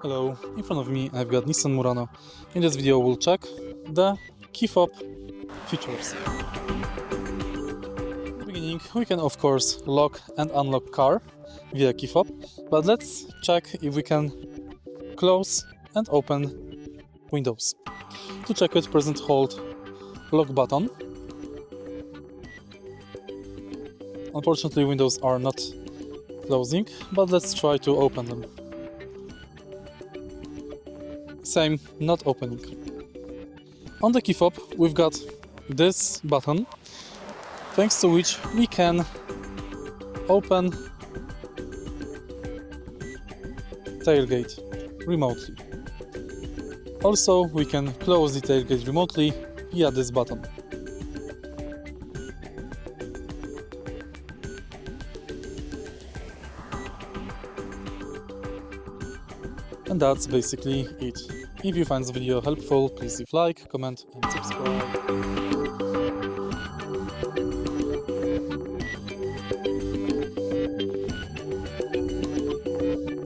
Hello, in front of me I've got Nissan Murano. In this video we'll check the key fob features. In the beginning we can of course lock and unlock car via key fob, but let's check if we can close and open windows. To check it, press and hold lock button. Unfortunately windows are not closing, but let's try to open them. Same, not opening. On the key fob we've got this button, thanks to which we can open tailgate remotely. Also we can close the tailgate remotely via this button. And that's basically it. If you find this video helpful, please leave like, comment and subscribe.